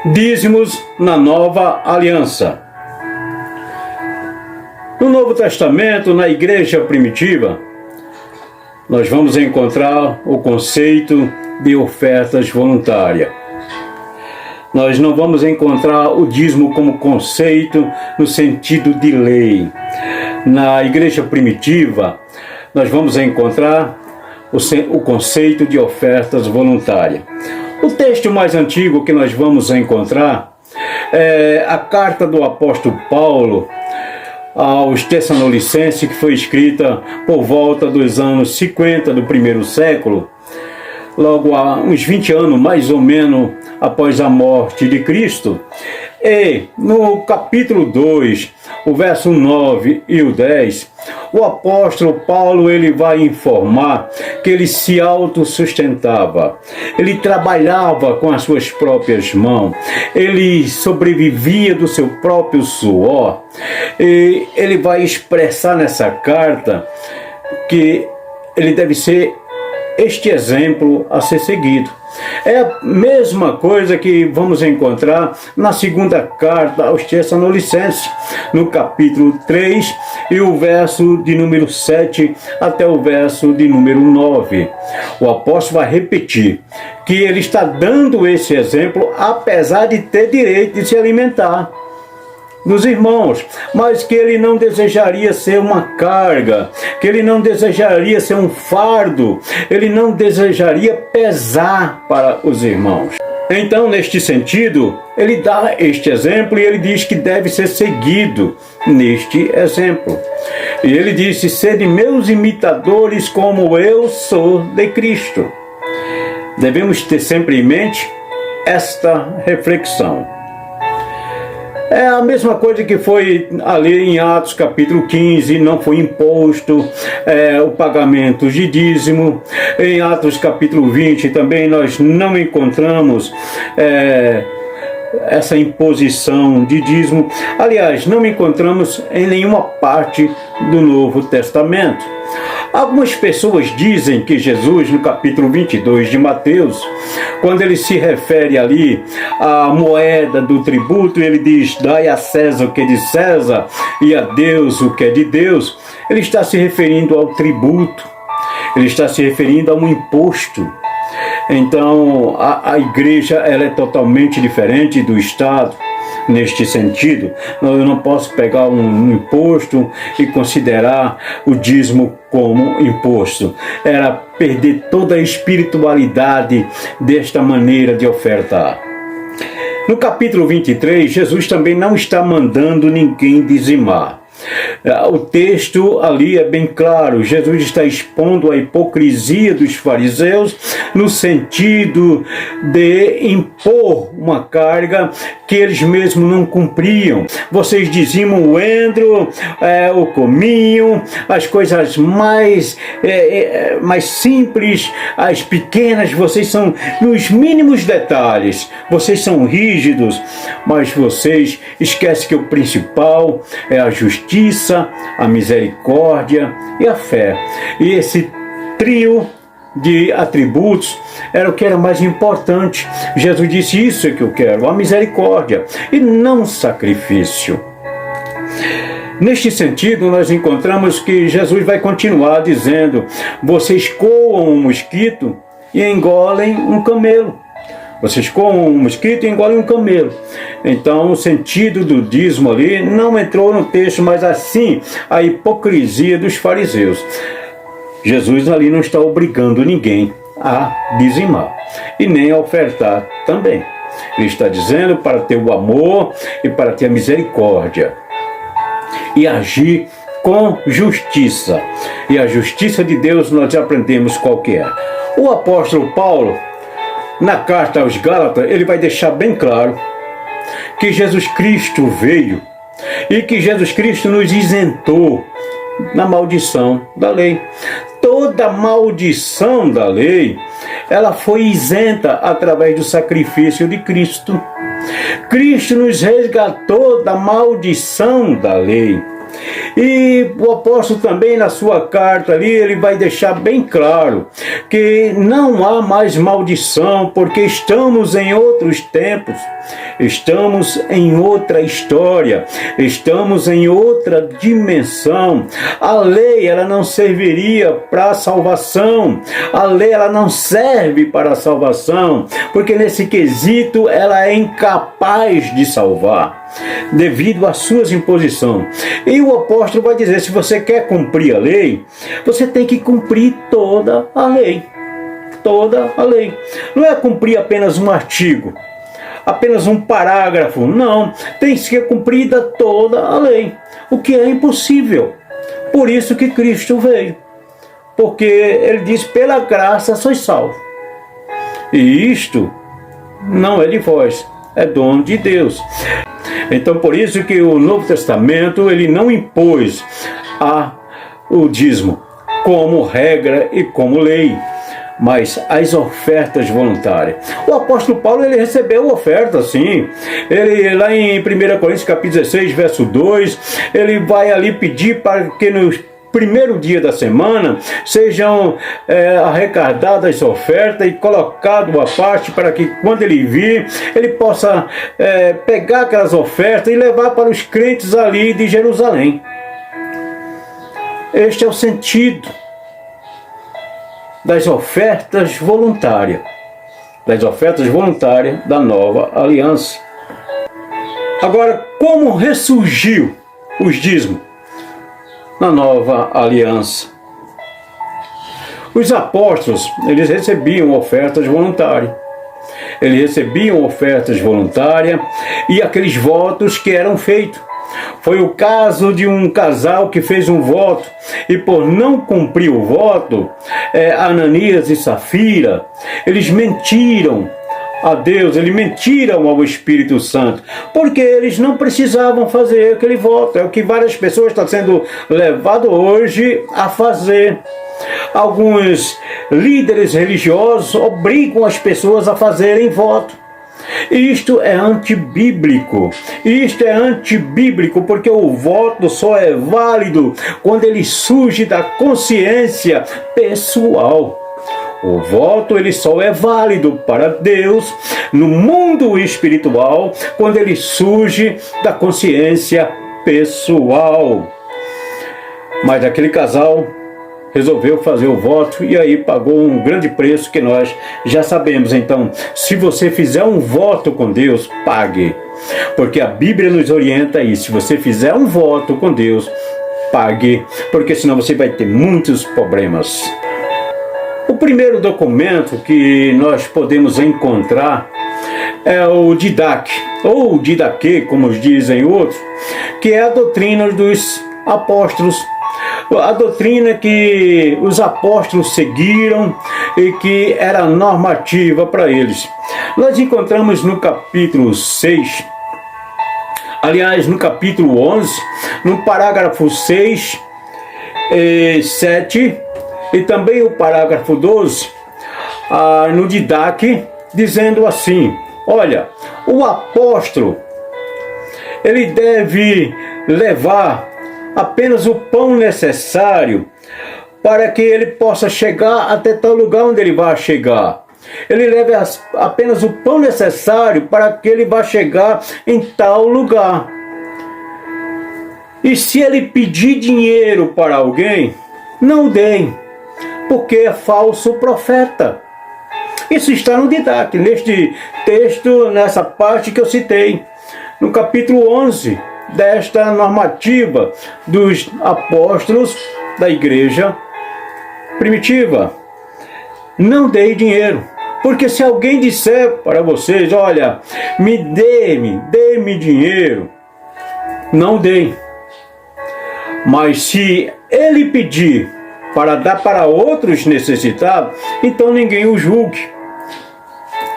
Dízimos na Nova Aliança. No Novo Testamento, na igreja primitiva, nós vamos encontrar o conceito de ofertas voluntárias. Nós não vamos encontrar o dízimo como conceito no sentido de lei. Na igreja primitiva, nós vamos encontrar o conceito de ofertas voluntárias. O texto mais antigo que nós vamos encontrar é a carta do apóstolo Paulo aos Tessalonicenses, que foi escrita por volta dos anos 50 do primeiro século, logo há uns 20 anos mais ou menos após a morte de Cristo. E no capítulo 2, o verso 9 e o 10, o apóstolo Paulo ele vai informar que ele se autossustentava, ele trabalhava com as suas próprias mãos, ele sobrevivia do seu próprio suor, e ele vai expressar nessa carta que ele deve ser este exemplo a ser seguido. É a mesma coisa que vamos encontrar na segunda carta aos Tessalonicenses, no capítulo 3 e o verso de número 7 até o verso de número 9. O apóstolo vai repetir que ele está dando esse exemplo apesar de ter direito de se alimentar dos irmãos, mas que ele não desejaria ser uma carga, que ele não desejaria ser um fardo, ele não desejaria pesar para os irmãos. Então, neste sentido, ele dá este exemplo e ele diz que deve ser seguido neste exemplo. E ele disse: sede meus imitadores como eu sou de Cristo. Devemos ter sempre em mente esta reflexão. É a mesma coisa que foi ali em Atos capítulo 15, não foi imposto o pagamento de dízimo. Em Atos capítulo 20 também nós não encontramos essa imposição de dízimo. Aliás, não encontramos em nenhuma parte do Novo Testamento. Algumas pessoas dizem que Jesus, no capítulo 22 de Mateus, quando ele se refere ali à moeda do tributo, ele diz: dai a César o que é de César e a Deus o que é de Deus. Ele está se referindo ao tributo, ele está se referindo a um imposto. Então, a igreja ela é totalmente diferente do Estado. Neste sentido, eu não posso pegar um imposto e considerar o dízimo como imposto. Era perder toda a espiritualidade desta maneira de ofertar. No capítulo 23, Jesus também não está mandando ninguém dizimar. O texto ali é bem claro. Jesus está expondo a hipocrisia dos fariseus no sentido de impor uma carga que eles mesmos não cumpriam. Vocês dizimam o endro, o cominho, as coisas mais simples, as pequenas, vocês são nos mínimos detalhes, vocês são rígidos, mas vocês esquecem que o principal é a justiça, a misericórdia e a fé. E esse trio de atributos era o que era mais importante. Jesus disse: isso é que eu quero, a misericórdia e não sacrifício. Neste sentido, nós encontramos que Jesus vai continuar dizendo: vocês coam um mosquito e engolem um camelo. Vocês coam um mosquito e engolem um camelo. Então, o sentido do dízimo ali não entrou no texto, mas assim, a hipocrisia dos fariseus. Jesus ali não está obrigando ninguém a dizimar e nem a ofertar também. Ele está dizendo para ter o amor e para ter a misericórdia e agir com justiça. E a justiça de Deus nós já aprendemos qual que é. O apóstolo Paulo, na carta aos Gálatas, ele vai deixar bem claro que Jesus Cristo veio e que Jesus Cristo nos isentou da maldição da lei. Toda maldição da lei, ela foi isenta através do sacrifício de Cristo. Cristo nos resgatou da maldição da lei. E o apóstolo também na sua carta ali, ele vai deixar bem claro que não há mais maldição, porque estamos em outros tempos, estamos em outra história, estamos em outra dimensão. A lei, ela não serviria para a salvação, a lei, ela não serve para a salvação, porque nesse quesito ela é incapaz de salvar, devido às suas imposições. E o apóstolo vai dizer, se você quer cumprir a lei, você tem que cumprir toda a lei. Toda a lei. Não é cumprir apenas um artigo, apenas um parágrafo, não. Tem que ser cumprida toda a lei, o que é impossível. Por isso que Cristo veio, porque ele diz, pela graça sois salvos. E isto não é de vós, é dom de Deus. Então por isso que o Novo Testamento ele não impôs o dízimo como regra e como lei, mas as ofertas voluntárias. O apóstolo Paulo ele recebeu oferta, sim. Ele lá em 1 Coríntios capítulo 16, verso 2, ele vai ali pedir para que no primeiro dia da semana sejam arrecadadas ofertas e colocado à parte, para que quando ele vir, ele possa pegar aquelas ofertas e levar para os crentes ali de Jerusalém. Este é o sentido das ofertas voluntárias, da nova aliança. Agora, como ressurgiu os dízimos na nova aliança? Os apóstolos, eles recebiam ofertas voluntárias. E aqueles votos que eram feitos. Foi o caso de um casal que fez um voto e por não cumprir o voto, Ananias e Safira, eles mentiram a Deus, eles mentiram ao Espírito Santo, porque eles não precisavam fazer aquele voto. É o que várias pessoas estão sendo levadas hoje a fazer. Alguns líderes religiosos obrigam as pessoas a fazerem voto. Isto é antibíblico. Porque o voto só é válido quando ele surge da consciência pessoal. O voto ele só é válido para Deus no mundo espiritual quando ele surge da consciência pessoal. Mas aquele casal resolveu fazer o voto e aí pagou um grande preço que nós já sabemos. Então, se você fizer um voto com Deus, pague. Porque a Bíblia nos orienta isso. Se você fizer um voto com Deus, pague. Porque senão você vai ter muitos problemas. O primeiro documento que nós podemos encontrar é o Didaque, ou Didaquê, como dizem outros, que é a doutrina dos apóstolos. A doutrina que os apóstolos seguiram e que era normativa para eles. Nós encontramos no capítulo 6, aliás, no capítulo 11, no parágrafo 6 e 7, e também o parágrafo 12, no Didaque, dizendo assim: olha, o apóstolo, ele deve levar apenas o pão necessário para que ele possa chegar até tal lugar onde ele vai chegar. Ele leva apenas o pão necessário para que ele vá chegar em tal lugar. E se ele pedir dinheiro para alguém, não dê, porque é falso profeta. Isso está no Didaque, neste texto, nessa parte que eu citei, no capítulo 11, desta normativa dos apóstolos da igreja primitiva. Não dê dinheiro, porque se alguém disser para vocês: olha, dê-me dinheiro, não dê. Mas se ele pedir para dar para outros necessitados, então ninguém o julgue.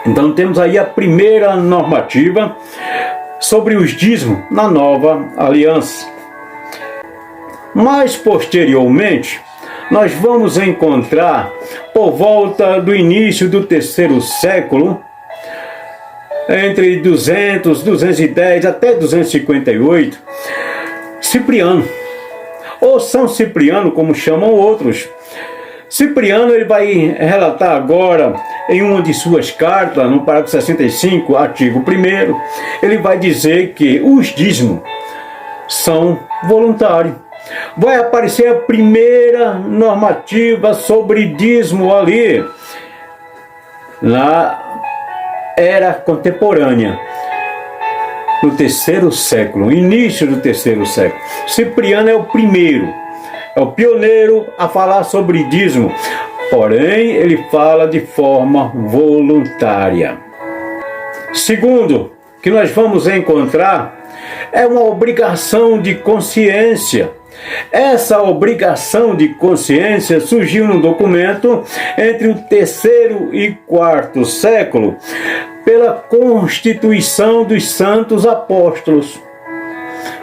Então temos aí a primeira normativa sobre os dízimos na nova aliança. Mais posteriormente, nós vamos encontrar, por volta do início do terceiro século, entre 200, 210 até 258, Cipriano. ou São Cipriano, como chamam outros. Cipriano ele vai relatar agora em uma de suas cartas, no parágrafo 65, artigo 1º, ele vai dizer que os dízimos são voluntários. Vai aparecer a primeira normativa sobre dízimo ali, na era contemporânea, no terceiro século, início do terceiro século. Cipriano é o primeiro, é o pioneiro a falar sobre dízimo, porém ele fala de forma voluntária. Segundo, que nós vamos encontrar é uma obrigação de consciência. Essa obrigação de consciência surgiu no documento entre o terceiro e quarto século pela Constituição dos Santos Apóstolos.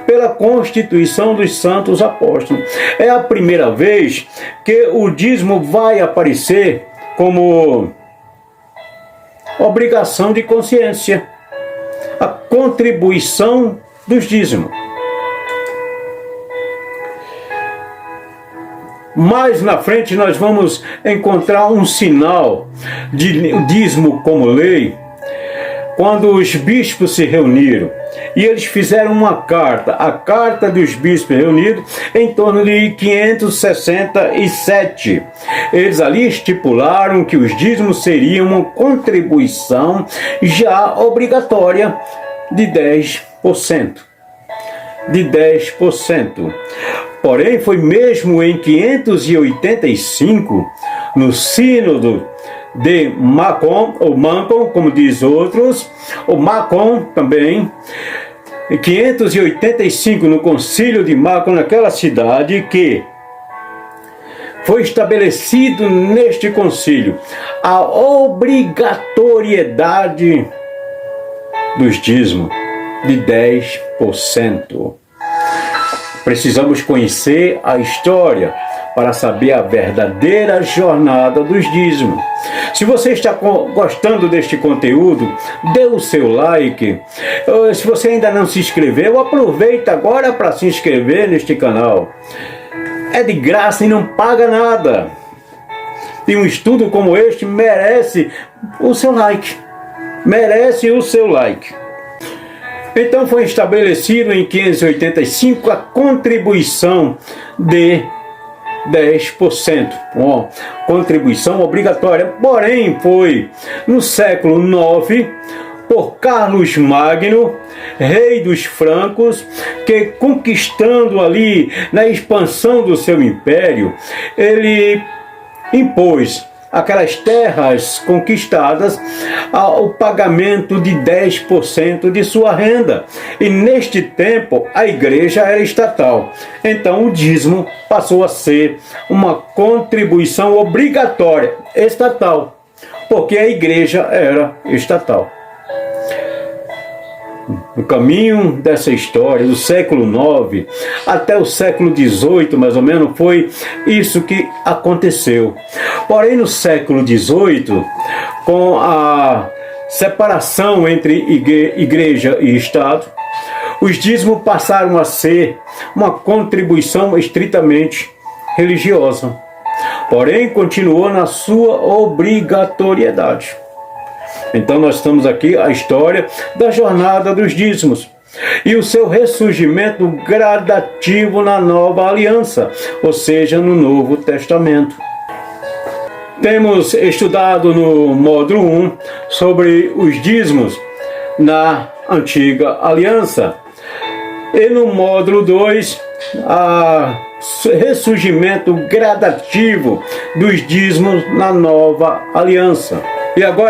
Pela Constituição dos Santos Apóstolos. É a primeira vez que o dízimo vai aparecer como obrigação de consciência. A contribuição dos dízimos. Mais na frente nós vamos encontrar um sinal de dízimo como lei, quando os bispos se reuniram e eles fizeram uma carta, a Carta dos Bispos Reunidos, em torno de 567. Eles ali estipularam que os dízimos seriam uma contribuição já obrigatória de 10%. De 10%. Porém, foi mesmo em 585, no Sínodo de Macon, ou Mancon, como diz outros, ou Macon também, em 585, no Concílio de Macon, naquela cidade, que foi estabelecido neste concílio a obrigatoriedade dos dízimos de 10%. Precisamos conhecer a história para saber a verdadeira jornada dos dízimos. Se você está gostando deste conteúdo, dê o seu like. Se você ainda não se inscreveu, aproveita agora para se inscrever neste canal. É de graça e não paga nada. E um estudo como este merece o seu like. Merece o seu like. Então foi estabelecido em 585 a contribuição de 10%, uma contribuição obrigatória. Porém, foi no século IX, por Carlos Magno, rei dos francos, que conquistando ali na expansão do seu império, ele impôs aquelas terras conquistadas ao pagamento de 10% de sua renda. E neste tempo a igreja era estatal. Então o dízimo passou a ser uma contribuição obrigatória estatal, porque a igreja era estatal. No caminho dessa história, do século IX até o século XVIII, mais ou menos, foi isso que aconteceu. Porém, no século XVIII, com a separação entre igreja e Estado, os dízimos passaram a ser uma contribuição estritamente religiosa. Porém, continuou na sua obrigatoriedade. Então nós estamos aqui a história da jornada dos dízimos e o seu ressurgimento gradativo na nova aliança, ou seja, no Novo Testamento. Temos estudado no módulo 1 sobre os dízimos na antiga aliança e no módulo 2 o ressurgimento gradativo dos dízimos na nova aliança. E agora